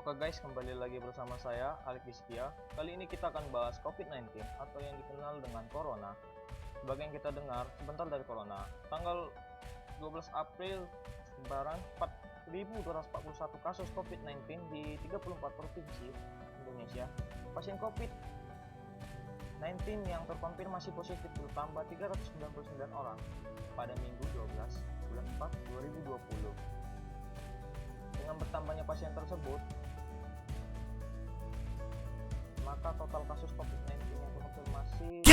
Oke guys, kembali lagi bersama saya Alif Iskia. Kali ini kita akan bahas COVID-19 atau yang dikenal dengan Corona. Sebagai yang kita dengar, sebentar dari Corona, tanggal 12 April sebaran 4.241 kasus COVID-19 di 34 provinsi Indonesia. Pasien COVID-19 yang terkonfirmasi positif bertambah 399 orang pada Minggu 12 bulan 4 2020. Dengan bertambahnya pasien tersebut, maka total kasus COVID-19 yang terkonfirmasi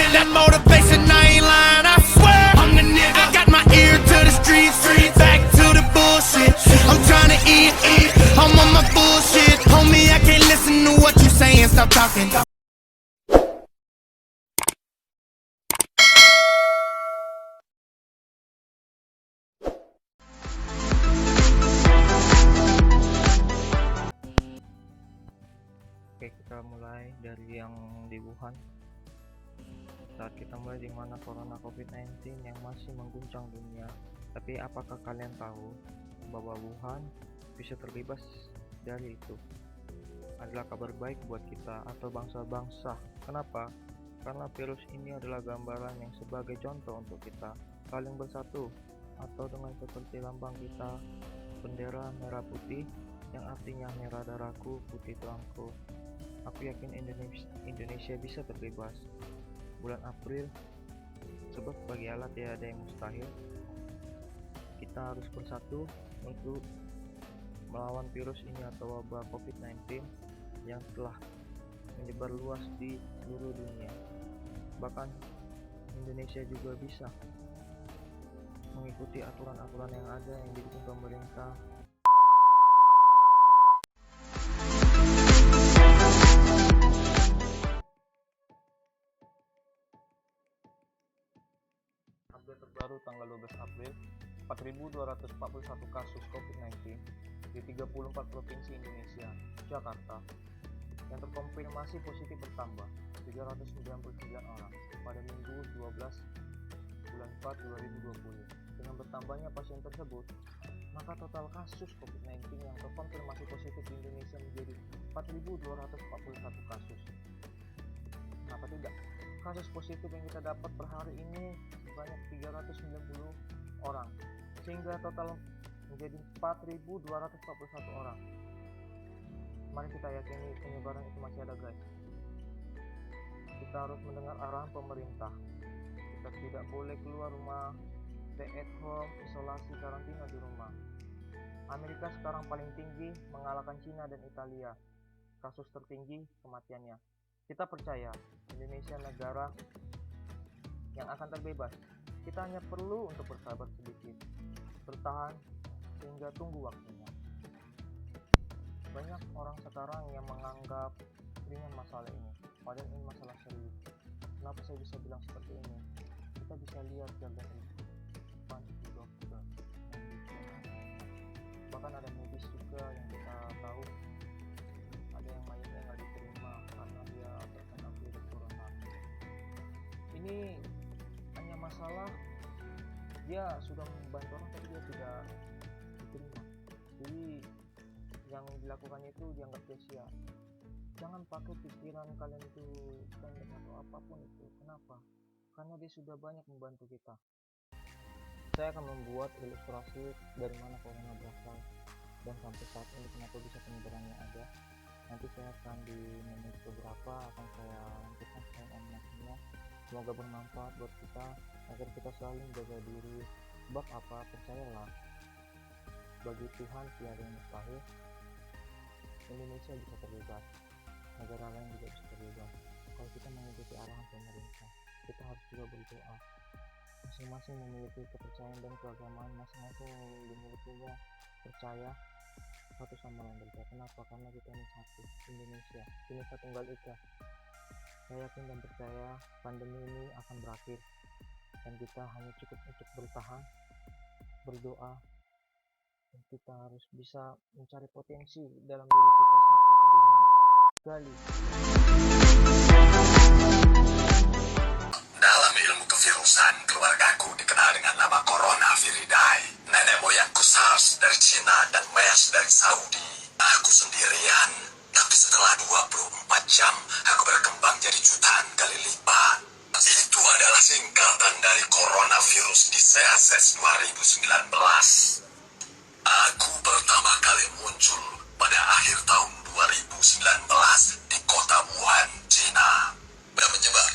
Oke, kita mulai dari yang di Wuhan. Saat kita mulai di mana corona COVID-19 yang masih mengguncang dunia. Tapi apakah kalian tahu bahwa Wuhan bisa terbebas dari itu? Adalah kabar baik buat kita atau bangsa-bangsa. Kenapa? Karena virus ini adalah gambaran yang sebagai contoh untuk kita saling bersatu, atau dengan seperti lambang kita, bendera merah putih, yang artinya merah darahku, putih tuangku. Aku yakin Indonesia bisa terbebas bulan April, sebab bagi Allah tidak ada yang mustahil. Kita harus bersatu untuk melawan virus ini atau wabah COVID-19 yang telah menyebar luas di seluruh dunia. Bahkan Indonesia juga bisa mengikuti aturan-aturan yang ada yang dibikin pemerintah. Update terbaru tanggal 12 April, 4.241 kasus COVID-19 di 34 provinsi Indonesia. Jakarta yang terkonfirmasi positif bertambah 399 orang pada Minggu 12 bulan 4 2020. Dengan bertambahnya pasien tersebut, maka total kasus COVID-19 yang terkonfirmasi positif di Indonesia menjadi 4.241 kasus. Kenapa tidak? Kasus positif yang kita dapat per hari ini sebanyak 390 orang, sehingga total menjadi 4.241 orang. Mari kita yakini penyebaran itu masih ada, guys. Kita harus mendengar arahan pemerintah. Kita tidak boleh keluar rumah, stay at home, isolasi, karantina di rumah. Amerika sekarang paling tinggi, mengalahkan Cina dan Italia. Kasus tertinggi kematiannya. Kita percaya Indonesia negara yang akan terbebas. Kita hanya perlu untuk bersabar sedikit, bertahan sehingga tunggu waktunya. Banyak orang sekarang yang menganggap ringan masalah ini, padahal ini masalah serius. Kenapa saya bisa bilang seperti ini? Kita bisa lihat jalan itu, dokter, bahkan ada medis juga yang kita tahu ada yang mayatnya nggak diterima karena dia terkena virus corona. Ini hanya masalah dia sudah membantu orang tapi dia tidak diterima. Jadi yang dilakukan itu dianggap sia-sia. Jangan pakai pikiran kalian itu pendek atau apapun itu. Kenapa? Karena dia sudah banyak membantu kita. Saya akan membuat ilustrasi dari mana corona berasal dan sampai saat ini kenapa bisa penyebarannya ada. Nanti saya akan di menit beberapa akan saya lanjutkan dengan animasinya. Semoga bermanfaat buat kita agar kita selalu menjaga diri. Sebab apa? Percayalah, bagi Tuhan tiada yang mustahil. Indonesia bisa terbebas, negara lain juga bisa terbebas kalau kita mengikuti arahan pemerintah. Kita harus juga berdoa. Masing-masing memiliki kepercayaan dan keagamaan, masing-masing memiliki juga percaya satu sama lain berdoa. Kenapa? Karena kita ini satu, Indonesia Tunggal Ika. Saya yakin dan percaya pandemi ini akan berakhir dan kita hanya cukup untuk bertahan, berdoa, dan kita harus bisa mencari potensi dalam diri kita saat kita di rumah. Gali. Dalam ilmu kevirusan, keluargaku dikenal dengan nama Corona Viridae. Nenek moyangku SARS dari Cina dan MERS dari Saudi. aku sendirian. Tapi setelah 24 jam, aku berkembang jadi jutaan kali lipat. Itu adalah singkatan dari Coronavirus Diseases 2019. Aku pertama kali muncul pada akhir tahun 2019 di kota Wuhan, China. Dan menyebar.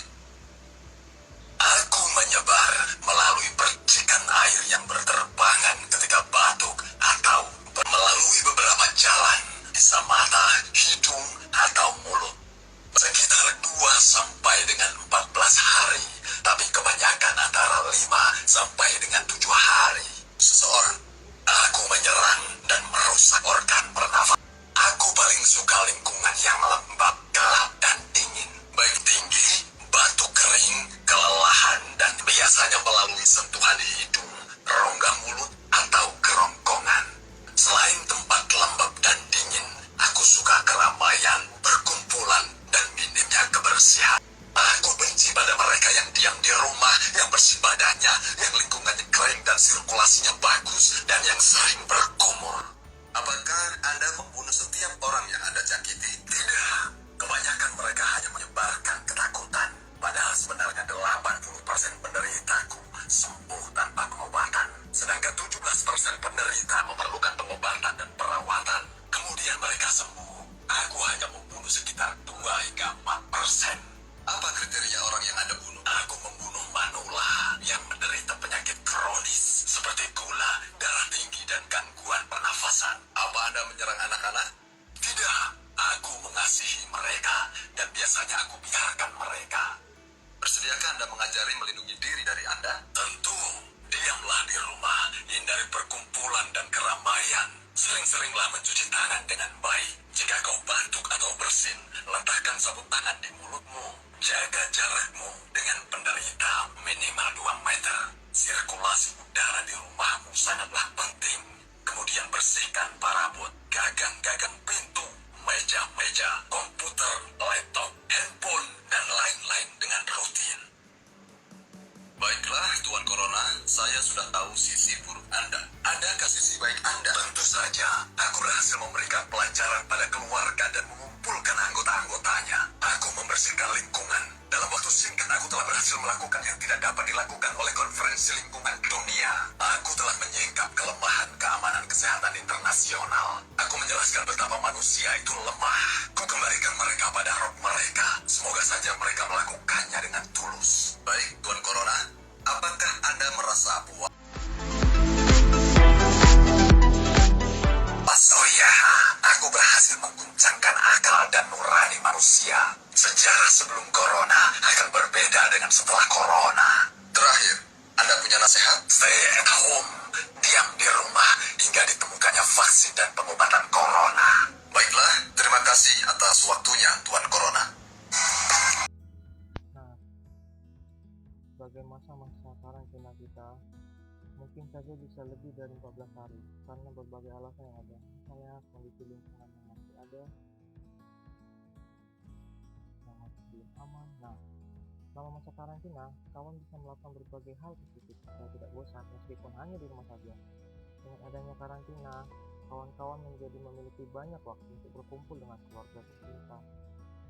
Aku menyebar melalui percikan air yang berterbangan ketika batuk atau melalui beberapa jalan, bisa mata, hidung, atau mulut. Sekitar 2 sampai dengan 14 hari, tapi kebanyakan antara 5 sampai dengan 7 hari. Seseorang, aku menyerang dan merusak organ pernafasan. Aku paling suka lingkungan yang lembab, gelap, dan dingin. Baik tinggi, batuk kering, kelelahan, dan biasanya melalui sentuhan hidung, rongga mulut, atau kerongkongan. Selain tempat lembab dan dingin, aku suka keramaian, perkumpulan, dan minimnya kebersihan. Aku benci pada mereka yang diam di rumah, yang bersih badannya, yang lingkungannya kering dan sirkulasinya bagus, dan yang sering berkumur. Apakah Anda membunuh setiap orang yang Anda jakiti? Tidak. Kebanyakan mereka hanya menyebarkan ketakutan. Padahal sebenarnya 80% penderitaku sembuh tanpa pengobatan. Sedangkan 17% penderita memerlukan pengobatan dan perawatan. Kemudian mereka sembuh. Aku hanya membunuh sekitar 2 hingga 4%. Apa kriteria orang yang Anda bunuh? Aku membunuh manula yang menderita penyakit kronis seperti gula, darah tinggi, dan gangguan pernafasan. Apa Anda menyerang anak-anak? Tidak, aku mengasihi mereka dan biasanya aku biarkan mereka. Bersediakah Anda mengajari melindungi diri dari Anda? Tentu, diamlah di rumah, hindari perkumpulan dan keramaian. Sering-seringlah mencuci tangan dengan baik. Jika kau batuk atau bersin, letakkan sabun tangan di mulutmu. Jaga jarakmu dengan penderita minimal 2 meter. Sirkulasi udara di rumahmu sangatlah penting. Kemudian bersihkan parabot, gagang-gagang pintu, meja-meja, komputer, laptop, handphone, dan lain-lain dengan rutin. Baiklah, Tuan Corona, saya sudah tahu sisi buruk Anda. Adakah sisi baik Anda? Tentu saja, aku berhasil memberikan pelajaran pada keluarga dan mengumpulkan anggota-anggotanya. Aku membersihkan lingkungan. Dalam waktu singkat, aku telah berhasil melakukan yang tidak dapat dilakukan oleh konferensi lingkungan dunia. Aku telah menyingkap kelemahan keamanan kesehatan internasional. Aku menjelaskan betapa manusia itu lemah. Ku kembalikan mereka pada roh mereka. Semoga saja mereka melakukannya dengan tulus. Baik, Tuan Corona, apakah Anda merasa puas? Oh ya, aku berhasil mengguncangkan akal dan nurani manusia. Sejarah sebelum corona akan berbeda dengan setelah corona. Terakhir, Anda punya nasihat? Stay at home, diam di rumah hingga ditemukannya vaksin dan pengobatan corona. Baiklah, terima kasih atas waktunya, Tuan Corona. Nah, sebagai masa-masa karantina kita, mungkin saja bisa lebih dari 14 hari karena berbagai alasan yang ada. Misalnya kondisi lingkungan yang masih ada, yang masih belum aman. Nah, selama masa karantina, kawan bisa melakukan berbagai hal positif supaya tidak bosan meskipun hanya di rumah saja. Dengan adanya karantina, kawan-kawan menjadi memiliki banyak waktu untuk berkumpul dengan keluarga tercinta.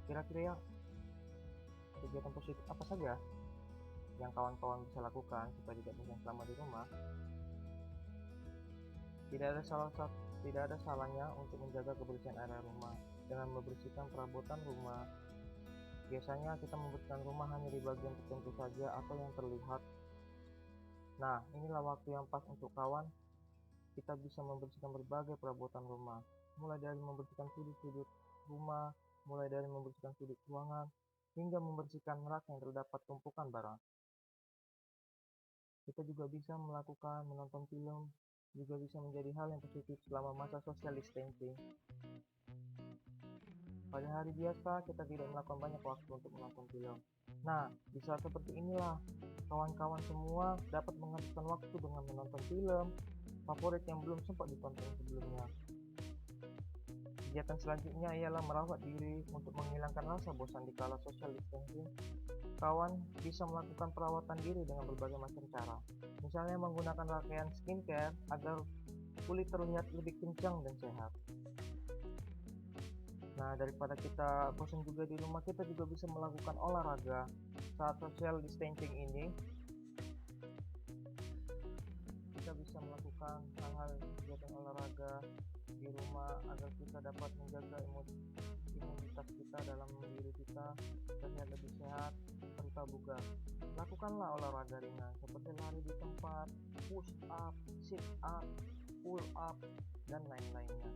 Kira-kira kegiatan positif apa saja yang kawan-kawan bisa lakukan supaya tidak bosan selama di rumah? Tidak ada salahnya untuk menjaga kebersihan area rumah dengan membersihkan perabotan rumah. Biasanya kita membersihkan rumah hanya di bagian tertentu saja atau yang terlihat. Nah, inilah waktu yang pas untuk kawan. Kita bisa membersihkan berbagai perabotan rumah, mulai dari membersihkan sudut-sudut rumah, mulai dari membersihkan sudut ruangan, hingga membersihkan rak yang terdapat tumpukan barang. Kita juga bisa melakukan menonton film, juga bisa menjadi hal yang positif selama masa social distancing. Pada hari biasa, kita tidak melakukan banyak waktu untuk menonton film. Nah, di saat seperti inilah, kawan-kawan semua dapat menghabiskan waktu dengan menonton film favorit yang belum sempat ditonton sebelumnya. Kegiatan selanjutnya ialah merawat diri untuk menghilangkan rasa bosan di kala social distancing. Kawan bisa melakukan perawatan diri dengan berbagai macam cara. Misalnya menggunakan rangkaian skincare agar kulit terlihat lebih kencang dan sehat. Nah, daripada kita bosan juga di rumah, kita juga bisa melakukan olahraga saat social distancing ini. Kita bisa melakukan hal-hal kegiatan olahraga di rumah agar kita dapat menjaga imunitas kita dalam diri kita terlihat lebih sehat serta bugar. Lakukanlah olahraga ringan seperti lari di tempat, push up, sit up, pull up, dan lain-lainnya.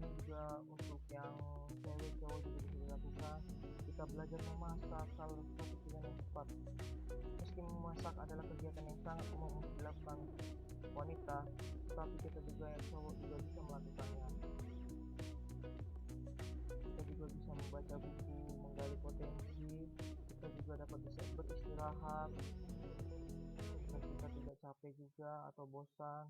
Ini juga untuk yang cewek cowok juga bisa dilakukan. Kita belajar memasak salah satu pilihan yang tepat. Meski memasak adalah kegiatan yang sangat umum untuk dilakukan wanita, tetapi kita juga yang cowok juga bisa melakukannya. Kita juga bisa membaca buku, menggali potensi, kita juga dapat bisa beristirahat agar kita tidak capek juga atau bosan.